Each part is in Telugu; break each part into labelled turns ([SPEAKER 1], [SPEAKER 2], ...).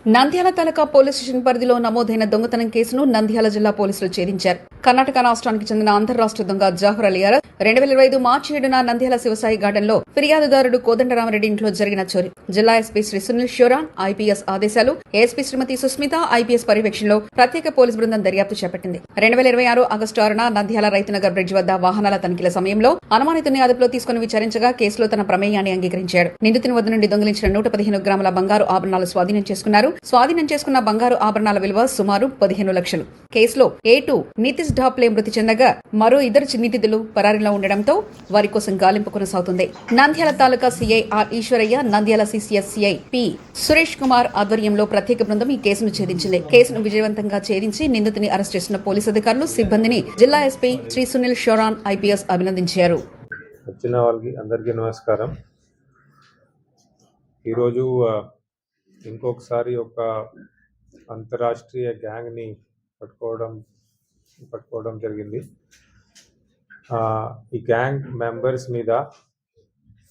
[SPEAKER 1] నంద్యాల తాలూకా పోలీస్ స్టేషన్ పరిధిలో నమోదైన దొంగతనం కేసును నంద్యాల జిల్లా పోలీసులు ఛేదించారు. కర్ణాటక రాష్ట్రానికి చెందిన అంతర్రాష్ట్ర దొంగ జాఫర్ అలీ అరస్ 2025 మార్చి 7న నంద్యాల శివసాయి గార్డెన్లో ఫిర్యాదుదారుడు కోదండరామరెడ్డి ఇంట్లో జరిగిన చోరీ. జిల్లా ఎస్పీ శ్రీ సునీల్ షోరాన్ ఐపీఎస్ ఆదేశాలు, ఏఎస్పీ శ్రీమతి సుస్మిత ఐపీఎస్ పర్యవేక్షణలో ప్రత్యేక పోలీస్ బృందం దర్యాప్తు చేపట్టింది. 2026 ఆగస్టు 6న నంద్యాల రైతునగర్ బ్రిడ్జ్ వద్ద వాహనాల తనిఖీల సమయంలో అనుమానితుని అదుపులో తీసుకుని విచారించగా కేసులో తన ప్రమేయాన్ని అంగీకరించాడు. నిందితుని వద్ద నుండి దొంగిలించిన 115 గ్రాముల బంగారు ఆభరణాలు స్వాధీనం చేసుకున్నారు. స్వాధీనం చేసుకున్న బంగారు ఆభరణాల విలువ సుమారు 15 లక్షలు. కేసులో A2 నితీష్ ఢాప్లే మృతి చెందగా మరో ఇద్దరు నిందితులు పరారీలో ఉండడంతో వారి కోసం గాలింపు కొనసాగుతుంది. Nandyal taluka CI R Eshwaraiah, Nandyal CCS CI P Suresh Kumar ఆధ్వర్యంలో ప్రత్యేక బృందం ఈ కేసును ఛేదించింది. కేసును విజయవంతంగా ఛేదించి నిందితుని అరెస్ట్ చేసిన పోలీసు అధికారులు, సిబ్బందిని జిల్లా ఎస్పీ శ్రీ సునీల్ షోరాన్ ఐపీఎస్ అభినందించారు.
[SPEAKER 2] వచ్చిన వాళ్ళకి అందరికీ నమస్కారం. ఈరోజు ఇంకొకసారి ఒక అంతర్రాష్ట్రీయ గ్యాంగ్ని పట్టుకోవడం జరిగింది. ఈ గ్యాంగ్ మెంబర్స్ మీద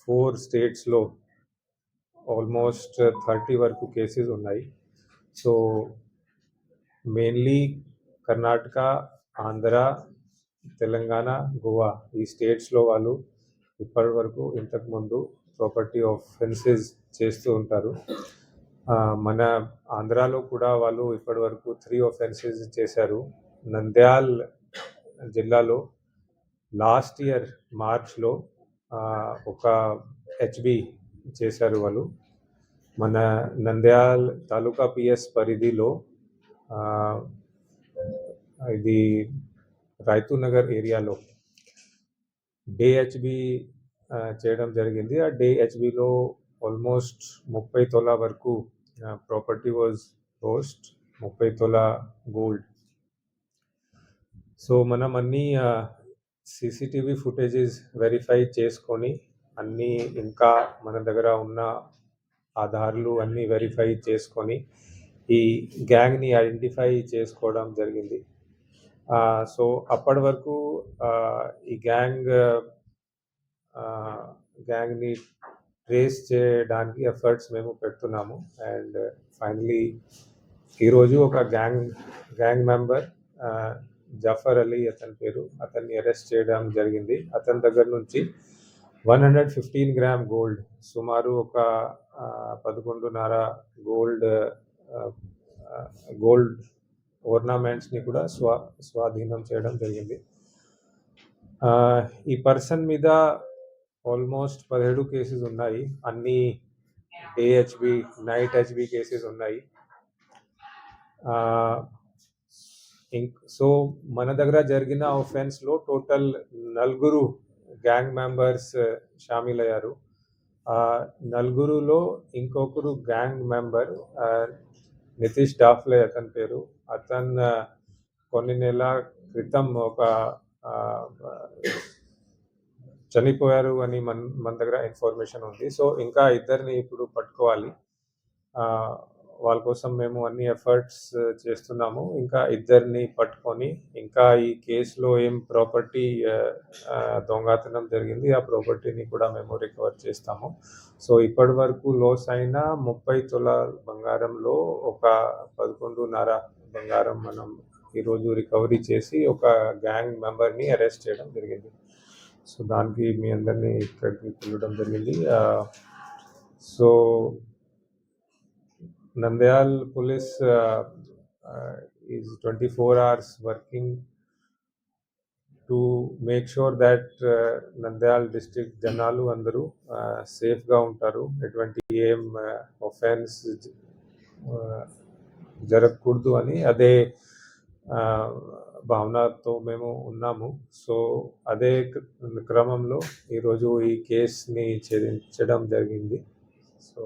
[SPEAKER 2] 4 స్టేట్స్లో ఆల్మోస్ట్ 30 వరకు కేసెస్ ఉన్నాయి. సో మెయిన్లీ కర్ణాటక, ఆంధ్ర, తెలంగాణ, గోవా ఈ స్టేట్స్లో వాళ్ళు ఇప్పటి వరకు ఇంతకుముందు ప్రాపర్టీ ఆఫెన్సెస్ చేస్తూ ఉంటారు. మన ఆంధ్రాలో కూడా వాళ్ళు ఇప్పటి వరకు 3 ఆఫెన్సెస్ చేశారు. నంద్యాల్ జిల్లాలో లాస్ట్ ఇయర్ మార్చ్లో ఒక హెచ్బి చేశారు వాళ్ళు. మన నంద్యాల్ తాలూకా పిఎస్ పరిధిలో ఇది రైతునగర్ ఏరియాలో డే హెచ్బి చేయడం జరిగింది. ఆ డే హెచ్బిలో ఆల్మోస్ట్ 30 తొల వరకు property was lost, 30 tola gold. So మనం అన్ని సీసీటీవీ ఫుటేజెస్ వెరిఫై చేసుకొని అన్నీ ఇంకా మన దగ్గర ఉన్న ఆధారాలు అన్నీ వెరిఫై చేసుకొని ఈ గ్యాంగ్ని ఐడెంటిఫై చేసుకోవడం జరిగింది. సో అప్పటి వరకు ఈ గ్యాంగ్ని ట్రేస్ చేయడానికి ఎఫర్ట్స్ మేము పెడుతున్నాము. అండ్ ఫైనలీ ఈరోజు ఒక గ్యాంగ్ మెంబర్ జాఫర్ అలీ అతని పేరు, అతన్ని అరెస్ట్ చేయడం జరిగింది. అతని దగ్గర నుంచి 115 గ్రామ్ గోల్డ్, సుమారు ఒక 11.5 గోల్డ్ ఓర్నమెంట్స్ని కూడా స్వాధీనం చేయడం జరిగింది. ఈ పర్సన్ మీద ఆల్మోస్ట్ 17 కేసెస్ ఉన్నాయి. అన్ని day HB, night HB cases ఉన్నాయి. సో మన దగ్గర జరిగిన ఆఫెన్స్లో టోటల్ 4 గ్యాంగ్ మెంబర్స్ షామిల్ అయ్యారు. 4లో ఇంకొకరు గ్యాంగ్ మెంబర్ నితీష్ ఢాప్లే అతని పేరు. అతను కొన్ని నెలల క్రితం ఒక చనిపోయారు అని మన దగ్గర ఇన్ఫర్మేషన్ ఉంది. సో ఇంకా ఇద్దరిని ఇప్పుడు పట్టుకోవాలి. వాళ్ళ కోసం మేము అన్ని ఎఫర్ట్స్ చేస్తున్నాము. ఇంకా ఇద్దరిని పట్టుకొని ఇంకా ఈ కేసులో ఏం ప్రాపర్టీ దొంగతనం జరిగింది ఆ ప్రాపర్టీని కూడా మేము రికవర్ చేస్తాము. సో ఇప్పటి వరకు లాస్ అయిన 30 తొల బంగారంలో ఒక 11.5 బంగారం మనం ఈరోజు రికవరీ చేసి ఒక గ్యాంగ్ మెంబర్ని అరెస్ట్ చేయడం జరిగింది. సో దానికి మీ అందరినీ ఇక్కడికి పిలవడం జరిగింది. So Nandyal police is 24 hours working to make sure that Nandyal district జనాలు అందరూ సేఫ్గా ఉంటారు. ఎటువంటి ఏం ఆఫెన్స్ జరగకూడదు అని అదే భావనతో మేము ఉన్నాము. సో అదే క్రమంలో ఈరోజు ఈ కేసుని ఛేదించడం జరిగింది. సో